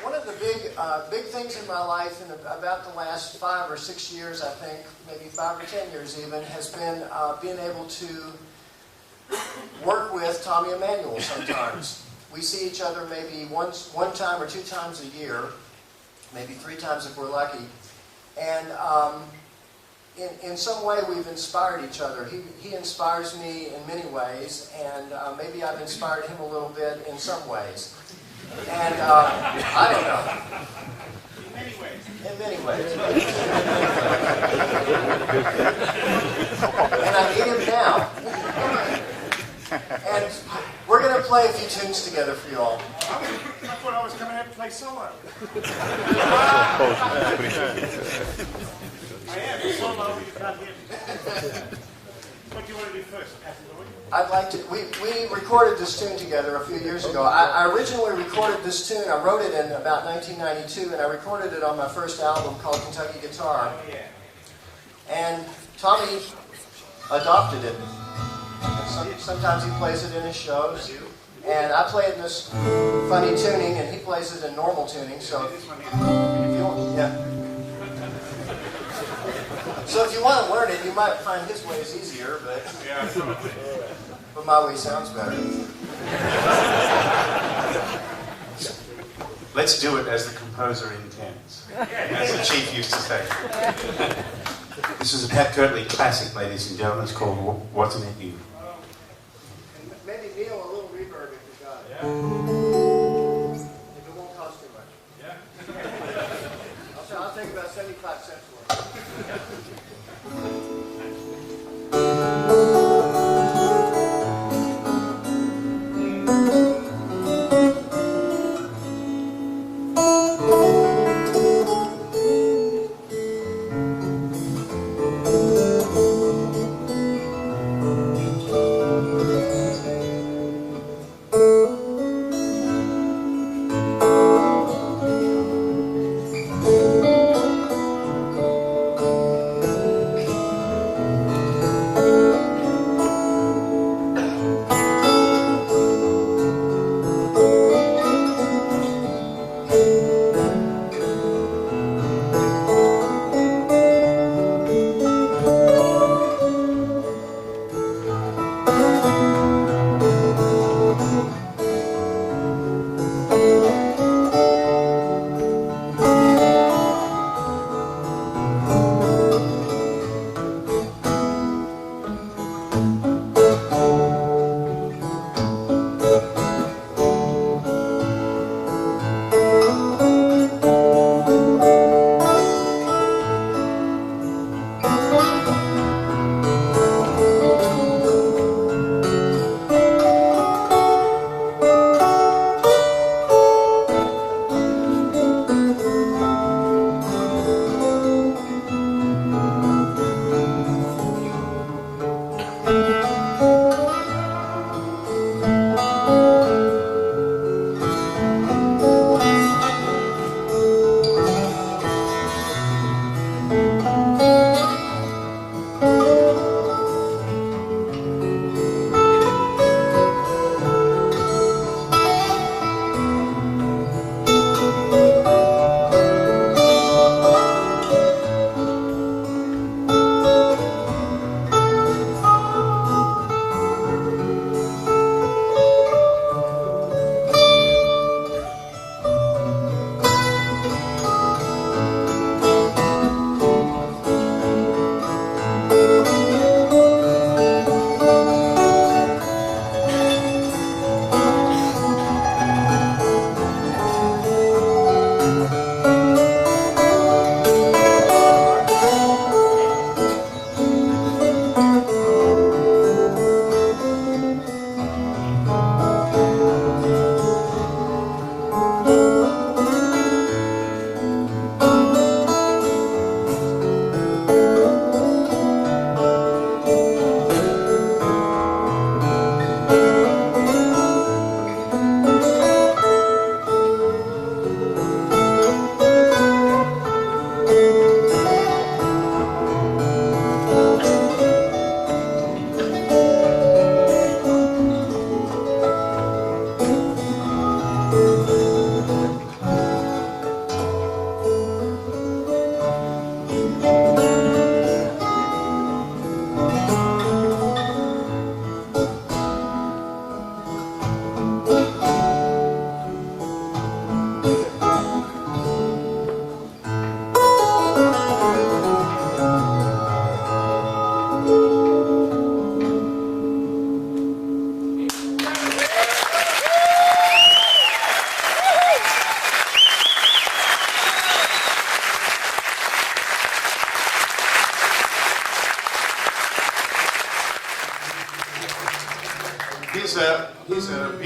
One of the big things in my life in about the last 5 or 6 years, I think, maybe 5 or 10 years even, has been being able to work with Tommy Emmanuel sometimes. We see each other maybe one time or 2 times a year, maybe 3 times if we're lucky. And in some way we've inspired each other. He inspires me in many ways, and maybe I've inspired him a little bit in some ways. And I don't know. In many ways. In many ways. And I need him now. And we're going to play a few tunes together for you all. I thought I was coming out to play solo. I am solo, you can't hear me. What do you want to do first? I'd like to. We recorded this tune together a few years ago. I originally recorded this tune. I wrote it in about 1992, and I recorded it on my first album called Kentucky Guitar. And Tommy adopted it. Sometimes he plays it in his shows, and I play it in this funny tuning, and he plays it in normal tuning. So, if you want, yeah. So if you want to learn it, you might find his ways easier, but my way sounds better. Let's do it as the composer intends, as the chief used to say. This is a Pat Kirtley classic, ladies and gentlemen. It's called Wasn't It You? Maybe Neil, a little reverb if you got it. If it won't cost too much. I'll take about 75 cents for it.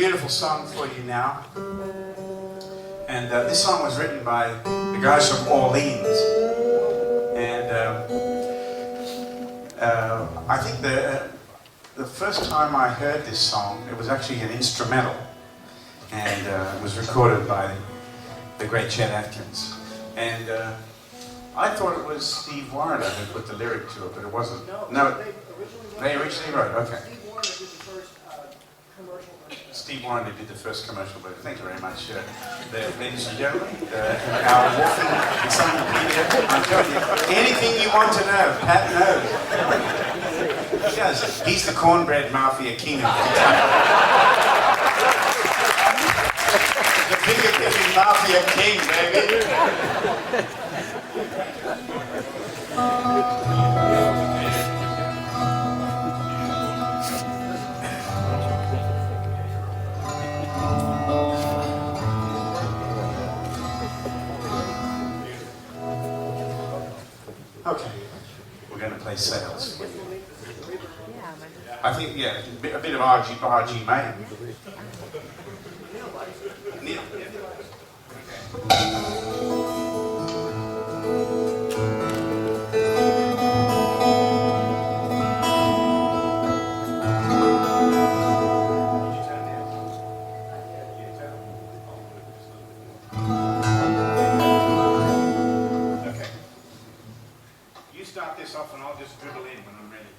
beautiful song for you now. And this song was written by the guys from Orleans. And I think the first time I heard this song, it was actually an instrumental. And it was recorded by the great Chet Atkins. And I thought it was Steve Wariner who put the lyric to it, but it wasn't. No, they originally wrote it. Okay. Steve Wariner did the first commercial version. Steve Wariner did the first commercial version. Thank you very much. Ladies and gentlemen, our walking encyclopedia. I'm telling you, anything you want to know, Pat knows. He does. He's the cornbread mafia king of Kentucky. The bigger mafia king, baby. Okay, we're going to play sales. I think, yeah, a bit of RG May. Neil. Okay. You start this off and I'll just dribble in when I'm ready.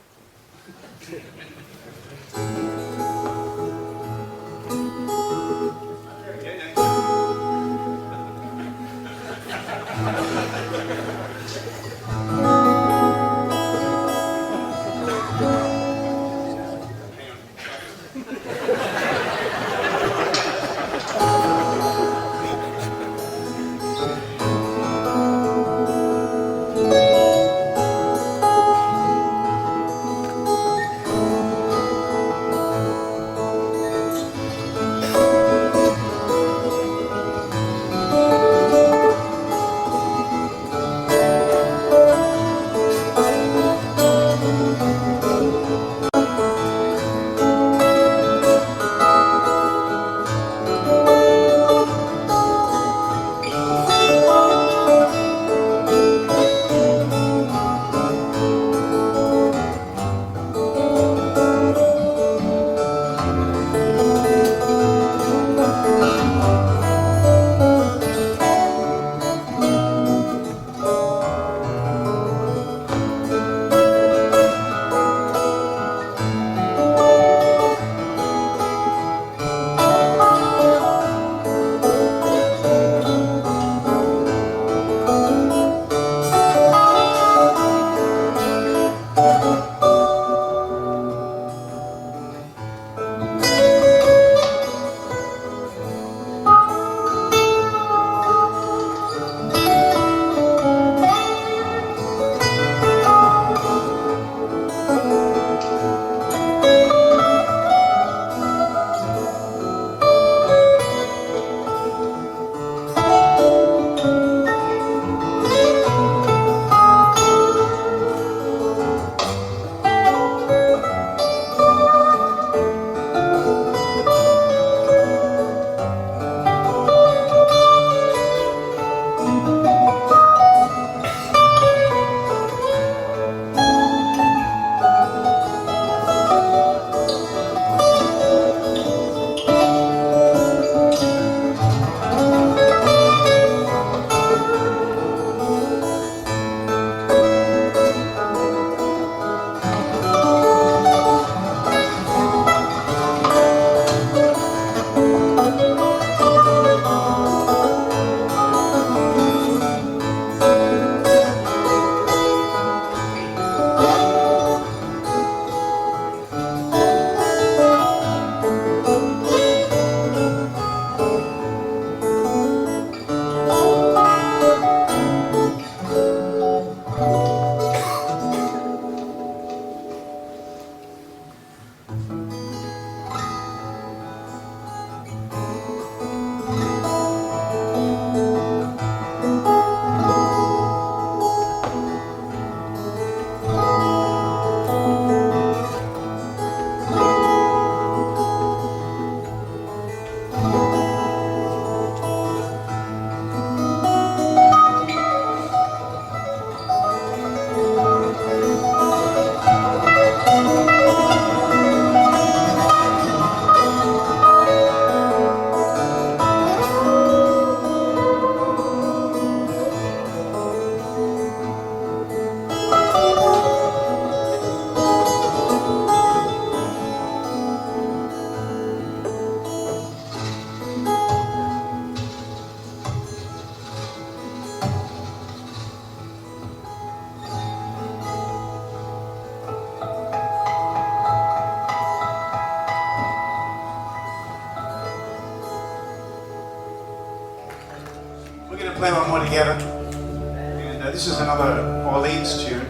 We're going to play one more together. And this is another Orleans tune.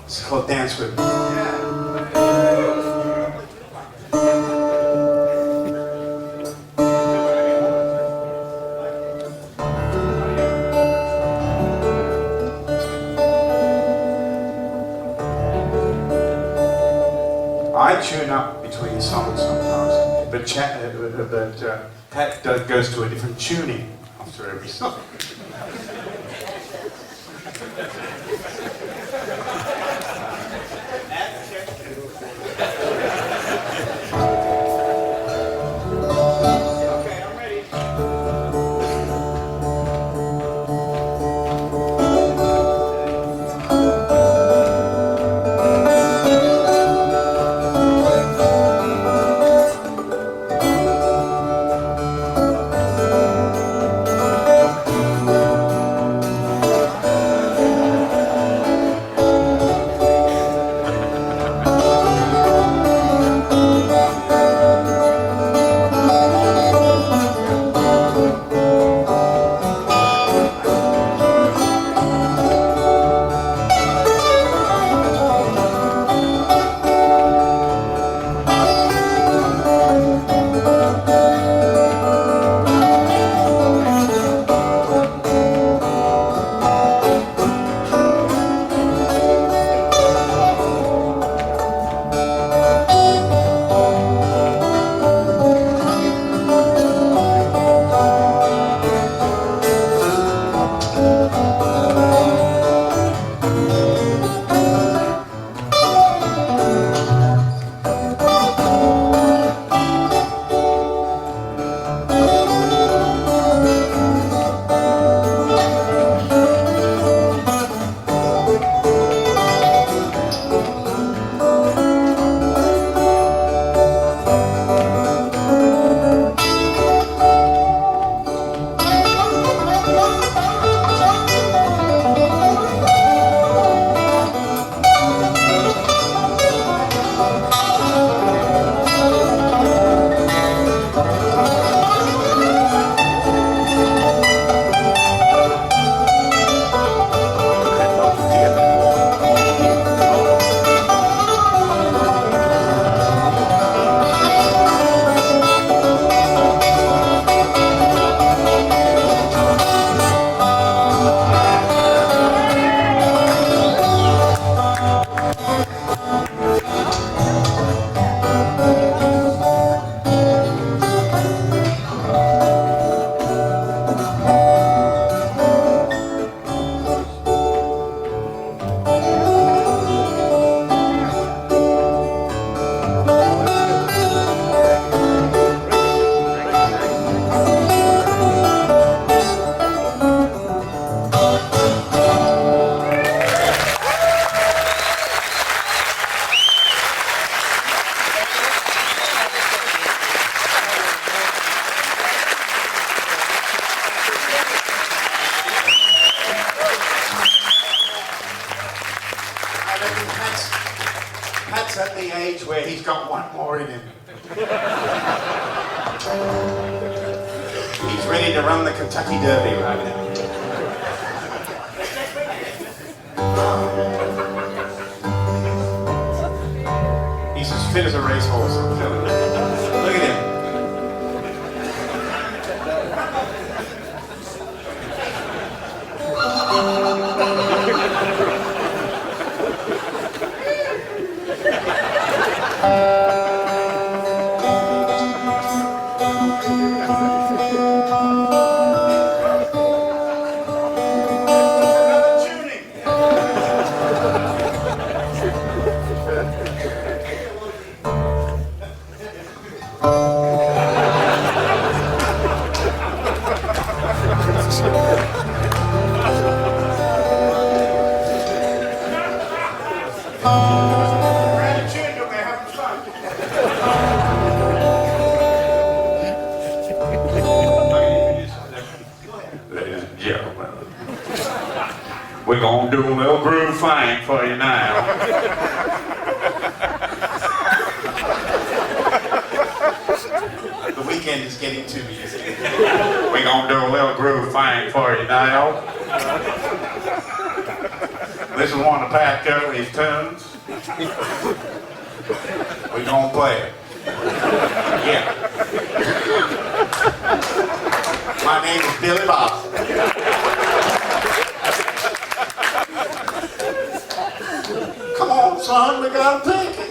It's called Dance With Me. I tune up between songs sometimes, but Pat goes to a different tuning after every song. Okay, I'm ready. Pat's at the age where he's got one more in him. He's ready to run the Kentucky Derby right now. He's as fit as a racehorse, I'm telling you. Look at him. We're gonna do a little groove thing for you now. The weekend is getting to me, isn't it? We're gonna do a little groove thing for you now. This is one of Pat Kirtley's tunes. We're gonna play it. Yeah. My name is Billy Bob. Come on, son, we gotta take it.